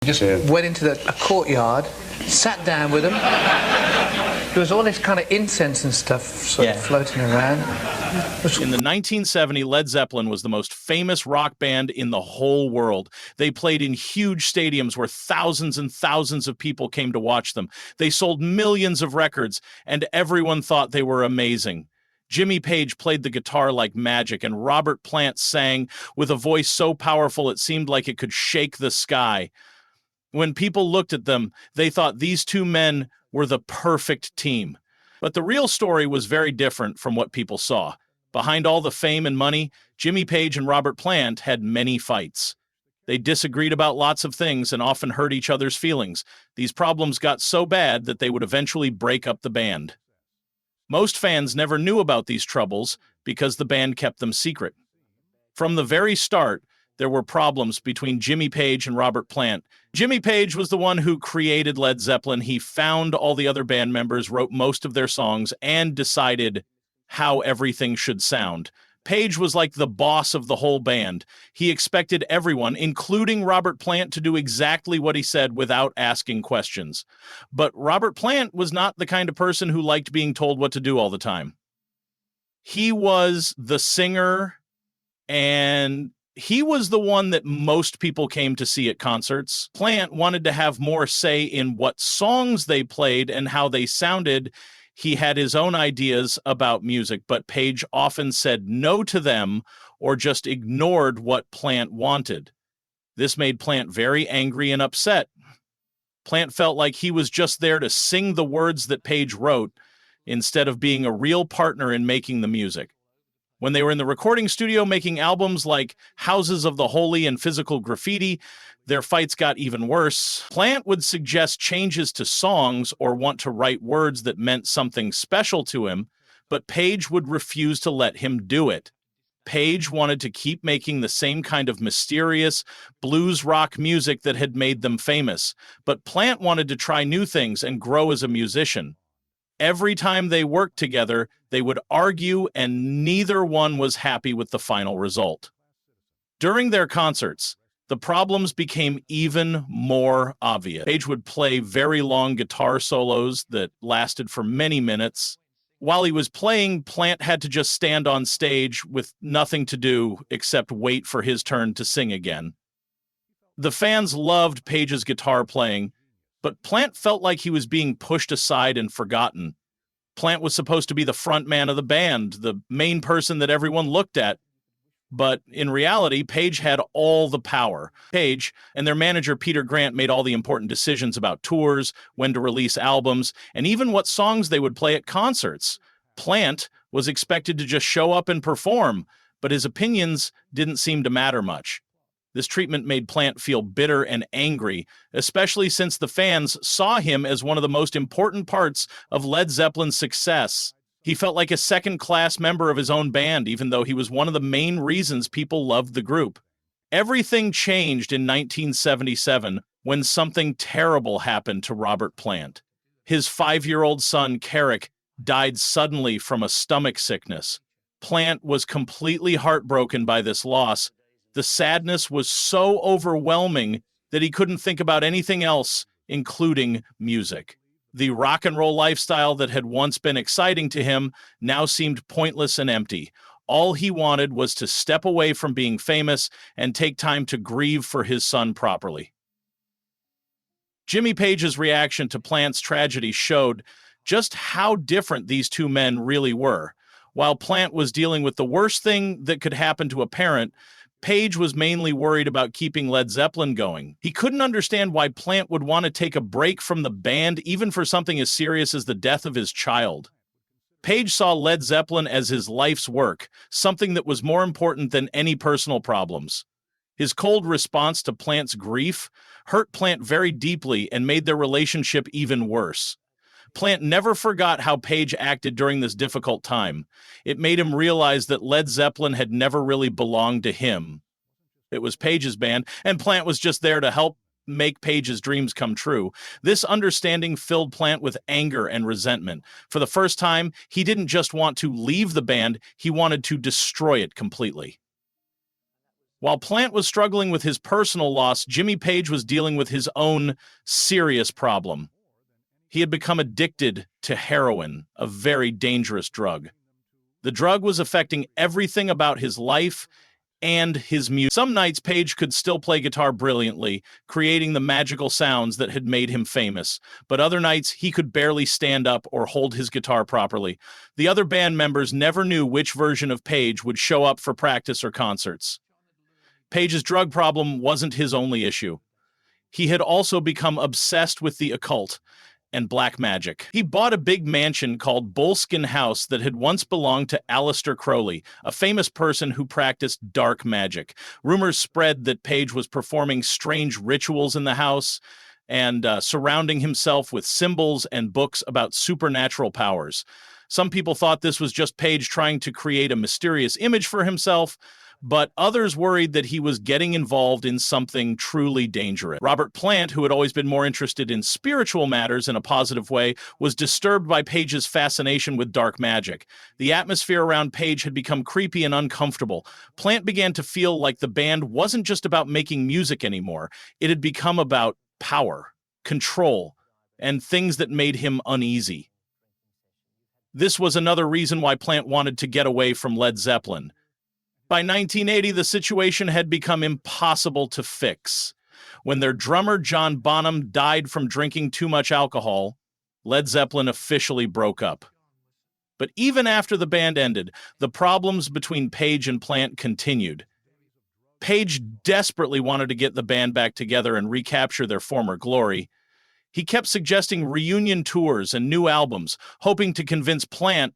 Just went into a courtyard, sat down with them. There was all this kind of incense and stuff sort of floating around. In the 1970s, Led Zeppelin was the most famous rock band in the whole world. They played in huge stadiums where thousands and thousands of people came to watch them. They sold millions of records, and everyone thought they were amazing. Jimmy Page played the guitar like magic, and Robert Plant sang with a voice so powerful it seemed like it could shake the sky. When people looked at them, they thought these two men were the perfect team. But the real story was very different from what people saw. Behind all the fame and money, Jimmy Page and Robert Plant had many fights. They disagreed about lots of things and often hurt each other's feelings. These problems got so bad that they would eventually break up the band. Most fans never knew about these troubles because the band kept them secret. From the very start, there were problems between Jimmy Page and Robert Plant. Jimmy Page was the one who created Led Zeppelin. He found all the other band members, wrote most of their songs, and decided how everything should sound. Page was like the boss of the whole band. He expected everyone, including Robert Plant, to do exactly what he said without asking questions. But Robert Plant was not the kind of person who liked being told what to do all the time. He was the singer, and he was the one that most people came to see at concerts. Plant wanted to have more say in what songs they played and how they sounded. He had his own ideas about music, but Page often said no to them or just ignored what Plant wanted. This made Plant very angry and upset. Plant felt like he was just there to sing the words that Page wrote instead of being a real partner in making the music. When they were in the recording studio making albums like Houses of the Holy and Physical Graffiti, their fights got even worse. Plant would suggest changes to songs or want to write words that meant something special to him, but Page would refuse to let him do it. Page wanted to keep making the same kind of mysterious blues rock music that had made them famous, but Plant wanted to try new things and grow as a musician. Every time they worked together, they would argue, and neither one was happy with the final result. During their concerts, the problems became even more obvious. Page would play very long guitar solos that lasted for many minutes. While he was playing, Plant had to just stand on stage with nothing to do except wait for his turn to sing again. The fans loved Page's guitar playing, but Plant felt like he was being pushed aside and forgotten. Plant was supposed to be the front man of the band, the main person that everyone looked at. But in reality, Page had all the power. Page and their manager Peter Grant made all the important decisions about tours, when to release albums, and even what songs they would play at concerts. Plant was expected to just show up and perform, but his opinions didn't seem to matter much. This treatment made Plant feel bitter and angry, especially since the fans saw him as one of the most important parts of Led Zeppelin's success. He felt like a second-class member of his own band, even though he was one of the main reasons people loved the group. Everything changed in 1977 when something terrible happened to Robert Plant. His 5-year-old son, Carrick, died suddenly from a stomach sickness. Plant was completely heartbroken by this loss. The sadness was so overwhelming that he couldn't think about anything else, including music. The rock and roll lifestyle that had once been exciting to him now seemed pointless and empty. All he wanted was to step away from being famous and take time to grieve for his son properly. Jimmy Page's reaction to Plant's tragedy showed just how different these two men really were. While Plant was dealing with the worst thing that could happen to a parent, Page was mainly worried about keeping Led Zeppelin going. He couldn't understand why Plant would want to take a break from the band, even for something as serious as the death of his child. Page saw Led Zeppelin as his life's work, something that was more important than any personal problems. His cold response to Plant's grief hurt Plant very deeply and made their relationship even worse. Plant never forgot how Page acted during this difficult time. It made him realize that Led Zeppelin had never really belonged to him. It was Page's band, and Plant was just there to help make Page's dreams come true. This understanding filled Plant with anger and resentment. For the first time, he didn't just want to leave the band, he wanted to destroy it completely. While Plant was struggling with his personal loss, Jimmy Page was dealing with his own serious problem. He had become addicted to heroin, a very dangerous drug. The drug was affecting everything about his life and his music. Some nights, Page could still play guitar brilliantly, creating the magical sounds that had made him famous. But other nights, he could barely stand up or hold his guitar properly. The other band members never knew which version of Page would show up for practice or concerts. Page's drug problem wasn't his only issue. He had also become obsessed with the occult and black magic. He bought a big mansion called Bullskin House that had once belonged to Aleister Crowley, a famous person who practiced dark magic. Rumors spread that Page was performing strange rituals in the house and surrounding himself with symbols and books about supernatural powers. Some people thought this was just Page trying to create a mysterious image for himself, but others worried that he was getting involved in something truly dangerous. Robert Plant, who had always been more interested in spiritual matters in a positive way, was disturbed by Page's fascination with dark magic. The atmosphere around Page had become creepy and uncomfortable. Plant began to feel like the band wasn't just about making music anymore. It had become about power, control, and things that made him uneasy. This was another reason why Plant wanted to get away from Led Zeppelin. By 1980, the situation had become impossible to fix. When their drummer John Bonham died from drinking too much alcohol, Led Zeppelin officially broke up. But even after the band ended, the problems between Page and Plant continued. Page desperately wanted to get the band back together and recapture their former glory. He kept suggesting reunion tours and new albums, hoping to convince Plant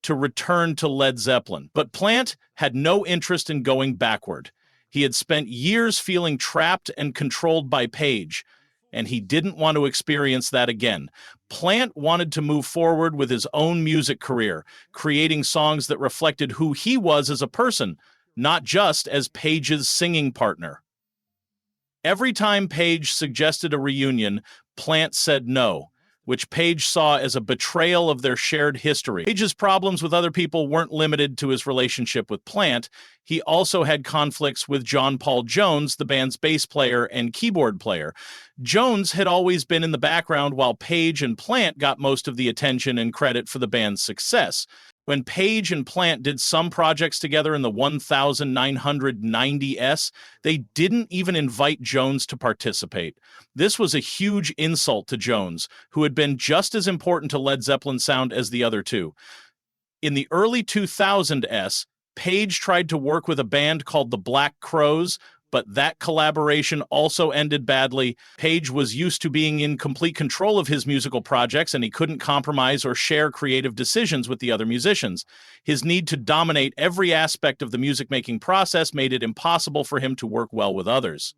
to return to Led Zeppelin. But Plant had no interest in going backward. He had spent years feeling trapped and controlled by Page, and he didn't want to experience that again. Plant wanted to move forward with his own music career, creating songs that reflected who he was as a person, not just as Page's singing partner. Every time Page suggested a reunion, Plant said no, which Page saw as a betrayal of their shared history. Page's problems with other people weren't limited to his relationship with Plant. He also had conflicts with John Paul Jones, the band's bass player and keyboard player. Jones had always been in the background while Page and Plant got most of the attention and credit for the band's success. When Page and Plant did some projects together in the 1990s, they didn't even invite Jones to participate. This was a huge insult to Jones, who had been just as important to Led Zeppelin's sound as the other two. In the early 2000s, Page tried to work with a band called the Black Crowes, but that collaboration also ended badly. Page was used to being in complete control of his musical projects, and he couldn't compromise or share creative decisions with the other musicians. His need to dominate every aspect of the music-making process made it impossible for him to work well with others.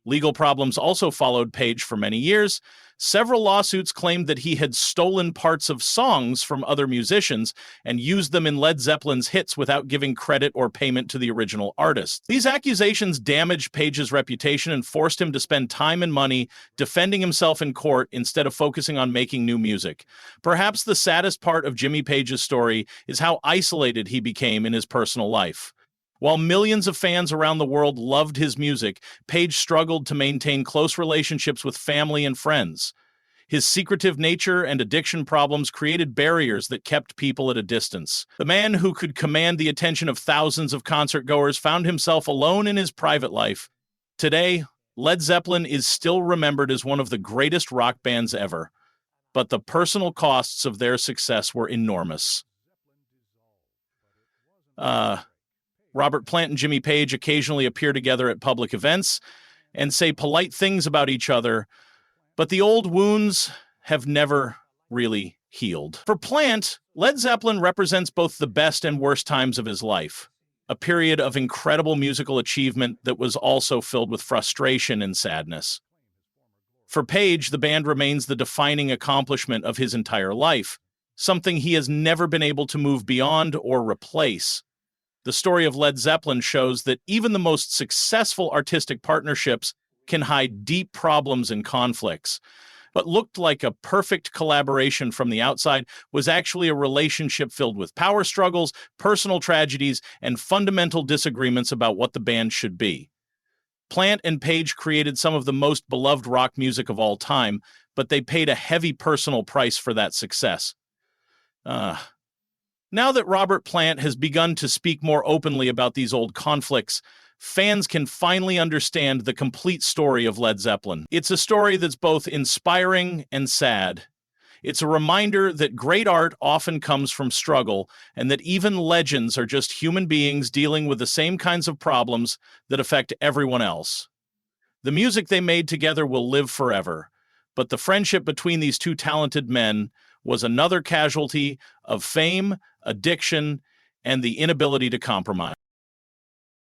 Legal problems also followed Page for many years. Several lawsuits claimed that he had stolen parts of songs from other musicians and used them in Led Zeppelin's hits without giving credit or payment to the original artist. These accusations damaged Page's reputation and forced him to spend time and money defending himself in court instead of focusing on making new music. Perhaps the saddest part of Jimmy Page's story is how isolated he became in his personal life. While millions of fans around the world loved his music, Page struggled to maintain close relationships with family and friends. His secretive nature and addiction problems created barriers that kept people at a distance. The man who could command the attention of thousands of concertgoers found himself alone in his private life. Today, Led Zeppelin is still remembered as one of the greatest rock bands ever, but the personal costs of their success were enormous. Robert Plant and Jimmy Page occasionally appear together at public events and say polite things about each other, but the old wounds have never really healed. For Plant, Led Zeppelin represents both the best and worst times of his life, a period of incredible musical achievement that was also filled with frustration and sadness. For Page, the band remains the defining accomplishment of his entire life, something he has never been able to move beyond or replace. The story of Led Zeppelin shows that even the most successful artistic partnerships can hide deep problems and conflicts. What looked like a perfect collaboration from the outside was actually a relationship filled with power struggles, personal tragedies, and fundamental disagreements about what the band should be. Plant and Page created some of the most beloved rock music of all time, but they paid a heavy personal price for that success. Now that Robert Plant has begun to speak more openly about these old conflicts, fans can finally understand the complete story of Led Zeppelin. It's a story that's both inspiring and sad. It's a reminder that great art often comes from struggle, and that even legends are just human beings dealing with the same kinds of problems that affect everyone else. The music they made together will live forever, but the friendship between these two talented men was another casualty of fame, addiction, and the inability to compromise.